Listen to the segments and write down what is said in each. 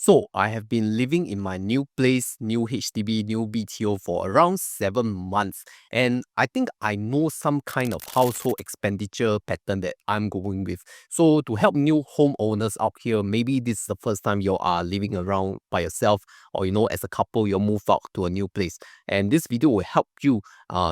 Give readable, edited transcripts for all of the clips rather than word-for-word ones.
So I have been living in my new place, new HDB, new BTO for around 7 months. And I think I know some kind of household expenditure pattern that I'm going with. So to help new homeowners out here, maybe this is the first time you are living around by yourself, or as a couple, you move out to a new place. And this video will help you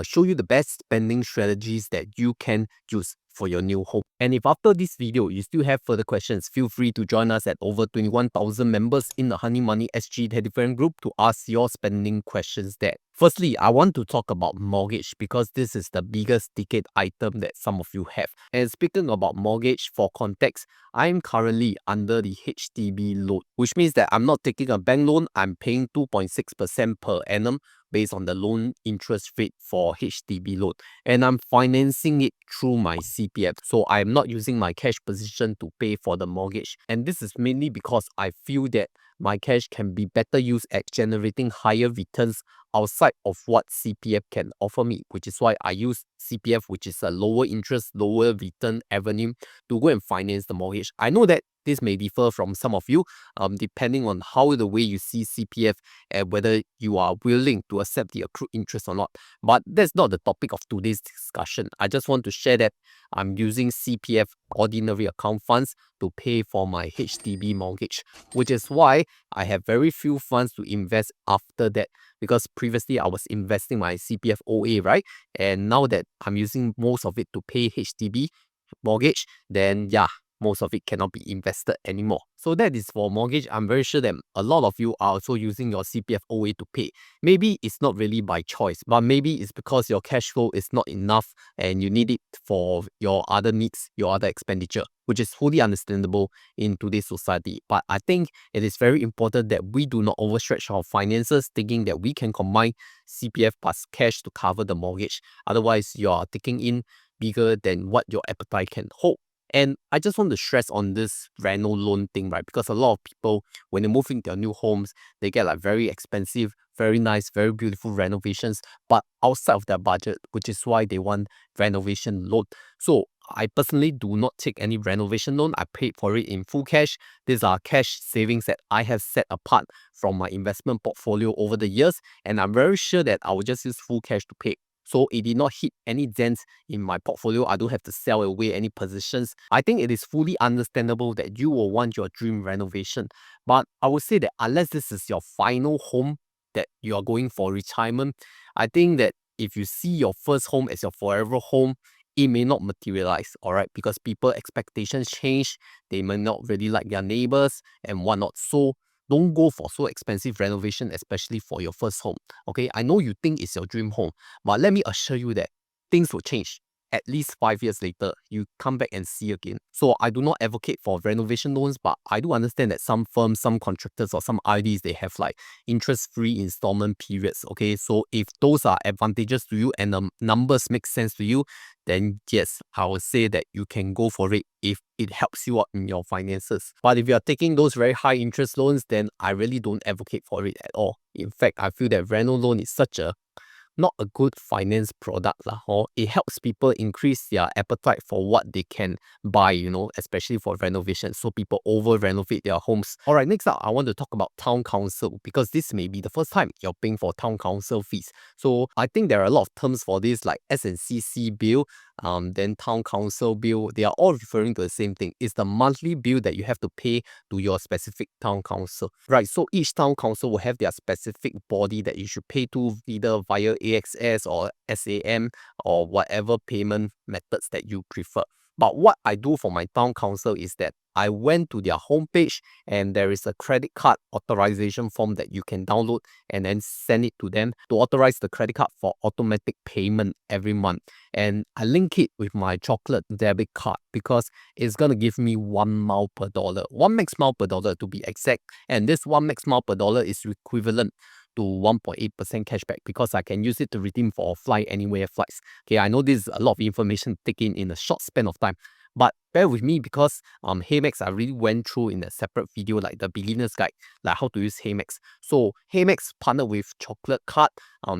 show you the best spending strategies that you can use for your new home. And if after this video you still have further questions, feel free to join us at over 21,000 members in the Honey Money SG Telegram group to ask your spending questions there. Firstly, I want to talk about mortgage because this is the biggest ticket item that some of you have. And speaking about mortgage, for context, I'm currently under the HDB loan, which means that I'm not taking a bank loan. I'm paying 2.6% per annum based on the loan interest rate for HDB loan, and I'm financing it through my CPF. So I'm not using my cash position to pay for the mortgage. And this is mainly because I feel that my cash can be better used at generating higher returns outside of what CPF can offer me, which is why I use CPF, which is a lower interest, lower return avenue, to go and finance the mortgage. I know that this may differ from some of you, depending on how the way you see CPF and whether you are willing to accept the accrued interest or not. But that's not the topic of today's discussion. I just want to share that I'm using CPF ordinary account funds to pay for my HDB mortgage, which is why I have very few funds to invest after that, because previously I was investing my CPF OA, right? And now that I'm using most of it to pay HDB mortgage, then yeah, most of it cannot be invested anymore. So that is for mortgage. I'm very sure that a lot of you are also using your CPF OA to pay. Maybe it's not really by choice, but maybe it's because your cash flow is not enough and you need it for your other needs, your other expenditure, which is fully understandable in today's society. But I think it is very important that we do not overstretch our finances thinking that we can combine CPF plus cash to cover the mortgage. Otherwise, you are taking in bigger than what your appetite can hold. And I just want to stress on this reno loan thing, right? Because a lot of people, when they move into their new homes, they get like very expensive, very nice, very beautiful renovations, but outside of their budget, which is why they want renovation loan. So I personally do not take any renovation loan. I paid for it in full cash. These are cash savings that I have set apart from my investment portfolio over the years, and I'm very sure that I will just use full cash to pay. So it did not hit any dents in my portfolio. I don't have to sell away any positions. I think it is fully understandable that you will want your dream renovation. But I would say that unless this is your final home that you are going for retirement, I think that if you see your first home as your forever home, it may not materialize, all right? Because people expectations change. They may not really like their neighbors and whatnot. So don't go for so expensive renovation, especially for your first home. Okay, I know you think it's your dream home, but let me assure you that things will change. At least 5 years later, you come back and see again. So I do not advocate for renovation loans, but I do understand that some firms, some contractors, or some IDs, they have like interest-free installment periods. Okay, so if those are advantageous to you and the numbers make sense to you, then yes, I would say that you can go for it if it helps you out in your finances. But if you are taking those very high interest loans, then I really don't advocate for it at all. In fact, I feel that reno loan is such a not a good finance product lah, or it helps people increase their appetite for what they can buy, especially for renovation. So people over renovate their homes. All right, next up, I want to talk about town council, because this may be the first time you're paying for town council fees. So I think there are a lot of terms for this, like S&CC bill, then town council bill. They are all referring to the same thing. It's the monthly bill that you have to pay to your specific town council, right? So each town council will have their specific body that you should pay to, either via AXS or SAM or whatever payment methods that you prefer. But what I do for my town council is that I went to their homepage and there is a credit card authorization form that you can download and then send it to them to authorize the credit card for automatic payment every month. And I link it with my chocolate debit card because it's going to give me 1 mile per dollar, 1 max mile per dollar to be exact. And this 1 max mile per dollar is equivalent to 1.8% cashback because I can use it to redeem for fly anywhere flights. Okay, I know this is a lot of information taken in a short span of time, but bear with me because Haymax I really went through in a separate video, like the beginner's guide, like how to use Haymax. So Haymax partnered with Chocolate Card.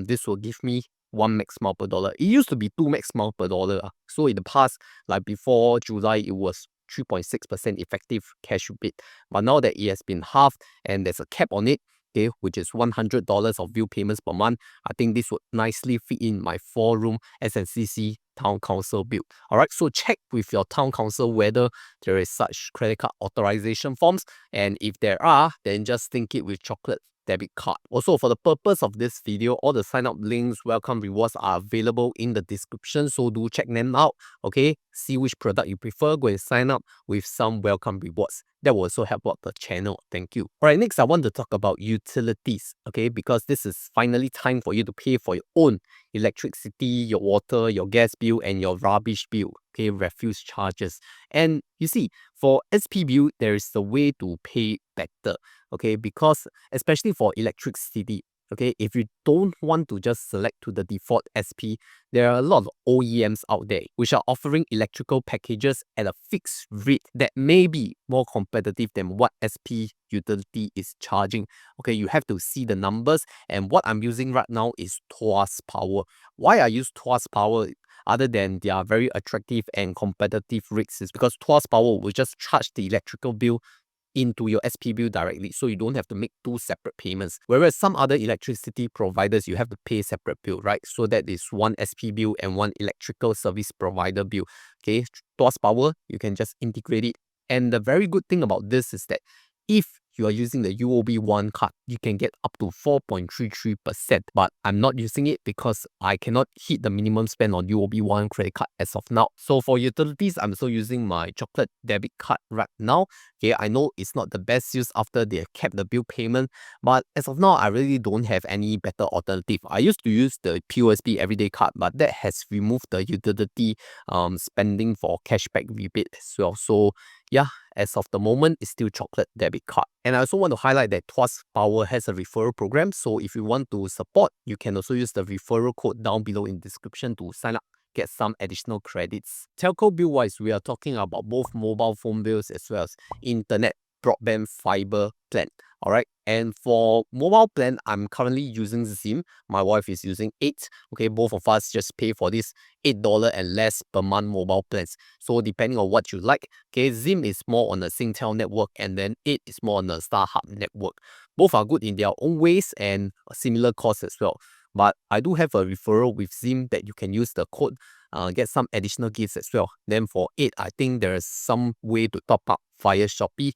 This will give me 1 max mile per dollar. It used to be 2 max mile per dollar. So in the past, like before July, it was 3.6% effective cash rebate. But now that it has been halved and there's a cap on it, okay, which is $100 of bill payments per month, I think this would nicely fit in my 4-room SNCC town council bill. Alright, so check with your town council whether there is such credit card authorization forms, and if there are, then just link it with chocolate debit card. Also, for the purpose of this video, all the sign up links, welcome rewards are available in the description, so do check them out. Okay, see which product you prefer, go and sign up with some welcome rewards. That will also help out the channel. Thank you. Alright, next I want to talk about utilities. Okay, because this is finally time for you to pay for your own electricity, your water, your gas bill, and your rubbish bill. Okay, refuse charges. And you see, for SP bill, there is a way to pay better. Okay, because especially for electricity, okay, if you don't want to just select to the default SP, there are a lot of OEMs out there which are offering electrical packages at a fixed rate that may be more competitive than what SP utility is charging. Okay, you have to see the numbers, and what I'm using right now is Tuas Power. Why I use Tuas Power other than their very attractive and competitive rates is because Tuas Power will just charge the electrical bill into your SP bill directly, so you don't have to make two separate payments. Whereas some other electricity providers, you have to pay separate bill, right? So that is one SP bill and one electrical service provider bill. Okay, Tuas Power, you can just integrate it. And the very good thing about this is that if you are using the UOB1 card, you can get up to 4.33%. But I'm not using it because I cannot hit the minimum spend on UOB1 credit card as of now. So for utilities, I'm still using my chocolate debit card right now. Okay, I know it's not the best use after they have kept the bill payment, but as of now, I really don't have any better alternative. I used to use the POSB everyday card, but that has removed the utility spending for cashback rebate as well. So yeah, as of the moment, it's still chocolate debit card. And I also want to highlight that Tuas Power has a referral program. So if you want to support, you can also use the referral code down below in the description to sign up, get some additional credits. Telco bill wise, we are talking about both mobile phone bills as well as internet, broadband, fiber plan. Alright, and for mobile plan, I'm currently using Zim. My wife is using 8. Okay, both of us just pay for this $8 and less per month mobile plans. So depending on what you like, okay, Zim is more on the Singtel network, and then 8 is more on the StarHub network. Both are good in their own ways and a similar cost as well. But I do have a referral with Zim that you can use the code, get some additional gifts as well. Then for 8, I think there is some way to top up via Shopee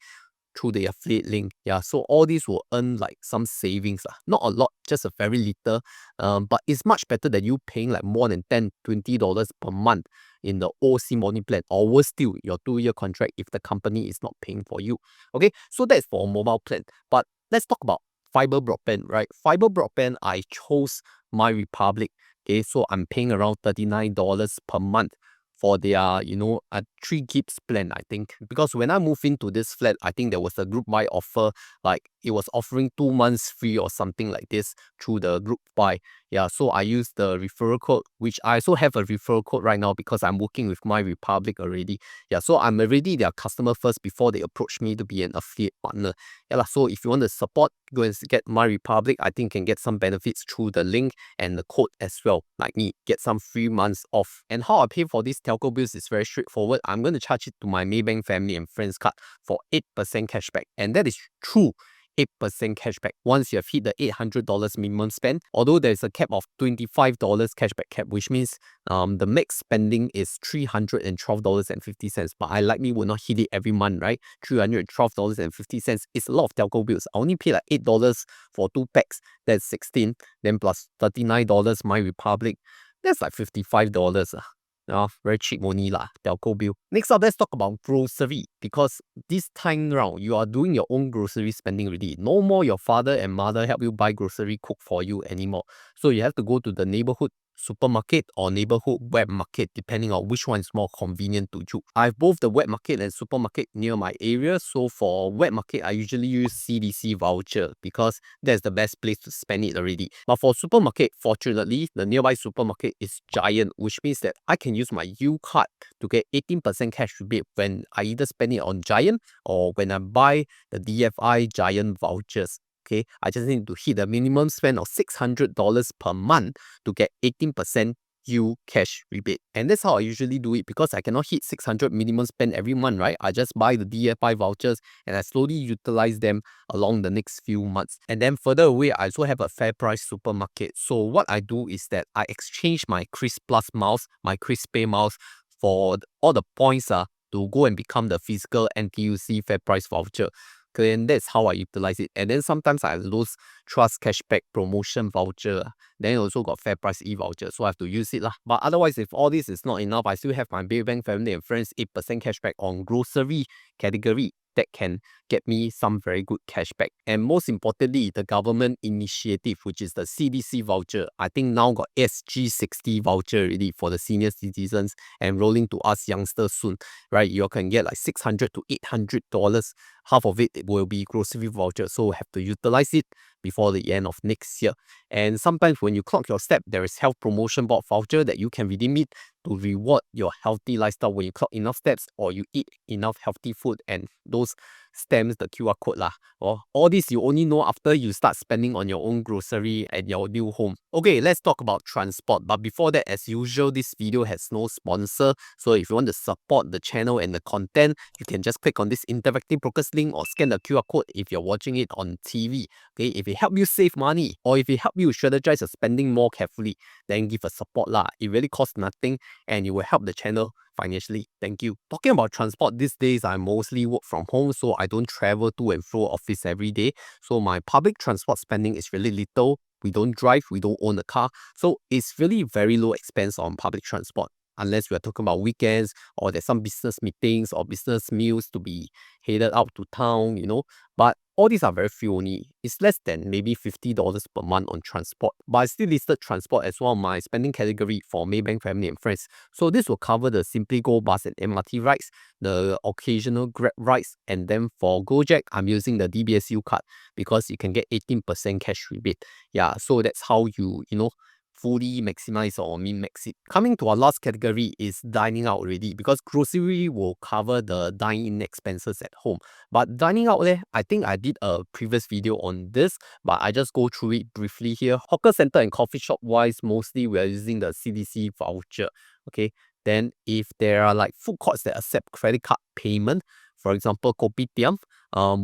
through the affiliate link. Yeah, so all these will earn like some savings. Not a lot, just a very little. But it's much better than you paying like more than $10-20 per month in the old SIM only plan, or worse still, your 2-year contract if the company is not paying for you. Okay, so that's for mobile plan. But let's talk about fiber broadband, right? Fiber broadband, I chose My Republic. Okay, so I'm paying around $39 per month for their, 3 gigs plan, I think. Because when I moved into this flat, I think there was a group buy offer, like it was offering 2 months free or something like this through the group buy. Yeah, so I used the referral code, which I also have a referral code right now because I'm working with My Republic already. Yeah, so I'm already their customer first before they approach me to be an affiliate partner. Yeah, so if you want to support, go and get My Republic. I think you can get some benefits through the link and the code as well. Like me, get some free months off. And how I pay for these telco bills is very straightforward. I'm going to charge it to my Maybank family and friends card for 8% cashback. And that is true 8% cashback once you have hit the $800 minimum spend. Although there's a cap of $25 cashback cap, which means the max spending is $312.50. But I likely will not hit it every month, right? $312.50 is a lot of telco bills. I only pay like $8 for 2 packs. That's 16. Then plus $39 My Republic. That's like $55. Very cheap only lah, telco bill. Next up, let's talk about grocery, because this time round, you are doing your own grocery spending already. No more your father and mother help you buy grocery, cook for you anymore. So you have to go to the neighborhood supermarket or neighborhood wet market, depending on which one is more convenient to you. I have both the wet market and supermarket near my area. So for wet market, I usually use CDC voucher because that's the best place to spend it already. But for supermarket, fortunately, the nearby supermarket is Giant, which means that I can use my U card to get 18% cash rebate when I either spend it on Giant or when I buy the DFI Giant vouchers. Okay, I just need to hit a minimum spend of $600 per month to get 18% you cash rebate. And that's how I usually do it because I cannot hit 600 minimum spend every month, right? I just buy the DFI vouchers and I slowly utilize them along the next few months. And then further away, I also have a Fair Price supermarket. So what I do is that I exchange my Chris Plus miles, my Chris Pay miles for all the points to go and become the physical NTUC Fair Price voucher. Okay, and that's how I utilize it. And then sometimes I have those Trust Cashback promotion voucher. Then also got Fair Price e-voucher, so I have to use it lah. But otherwise, if all this is not enough, I still have my Maybank Family and Friends 8% cashback on grocery category that can get me some very good cashback. And most importantly, the government initiative, which is the CDC voucher. I think now got SG60 voucher already for the senior citizens and rolling to us youngsters soon, right? You can get like $600 to $800. Half of it will be grocery voucher, so have to utilize it before the end of next year. And sometimes when you clock your step, there is health promotion board voucher that you can redeem it to reward your healthy lifestyle when you clock enough steps or you eat enough healthy food, and those stamps the QR code lah. Or all this you only know after you start spending on your own grocery at your new home. Okay, let's talk about transport. But before that, as usual, this video has no sponsor. So if you want to support the channel and the content, you can just click on this interactive brokers link or scan the QR code if you're watching it on TV. Okay, if it help you save money or if it help you strategize your spending more carefully, then give a support lah. It really costs nothing and it will help the channel financially. Thank you. Talking about transport, these days I mostly work from home, so I don't travel to and fro office every day. So my public transport spending is really little. We don't drive, we don't own a car. So it's really very low expense on public transport. Unless we are talking about weekends or there's some business meetings or business meals to be headed out to town. But all these are very few only. It's less than maybe $50 per month on transport. But I still listed transport as one of my spending category for Maybank Family and Friends. So this will cover the Simply Go bus and MRT rides, the occasional Grab rides, and then for Gojek, I'm using the DBSU card because you can get 18% cash rebate. Yeah, so that's how you fully maximize or min-max it. Coming to our last category is dining out already because grocery will cover the dine-in expenses at home. But dining out there, I think I did a previous video on this, but I just go through it briefly here. Hawker center and coffee shop wise, mostly we are using the CDC voucher. Okay, then if there are like food courts that accept credit card payment, for example, Kopitiam,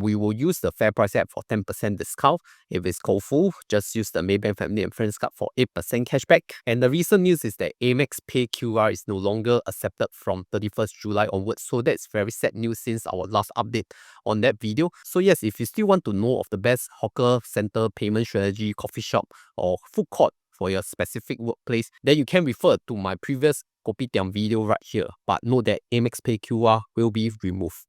we will use the Fair Price app for 10% discount. If it's Koufu, just use the Maybank Family and Friends card for 8% cashback. And the recent news is that Amex Pay QR is no longer accepted from 31st July onwards. So that's very sad news since our last update on that video. So yes, if you still want to know of the best hawker center payment strategy, coffee shop, or food court for your specific workplace, then you can refer to my previous Kopitiam video right here. But note that Amex Pay QR will be removed.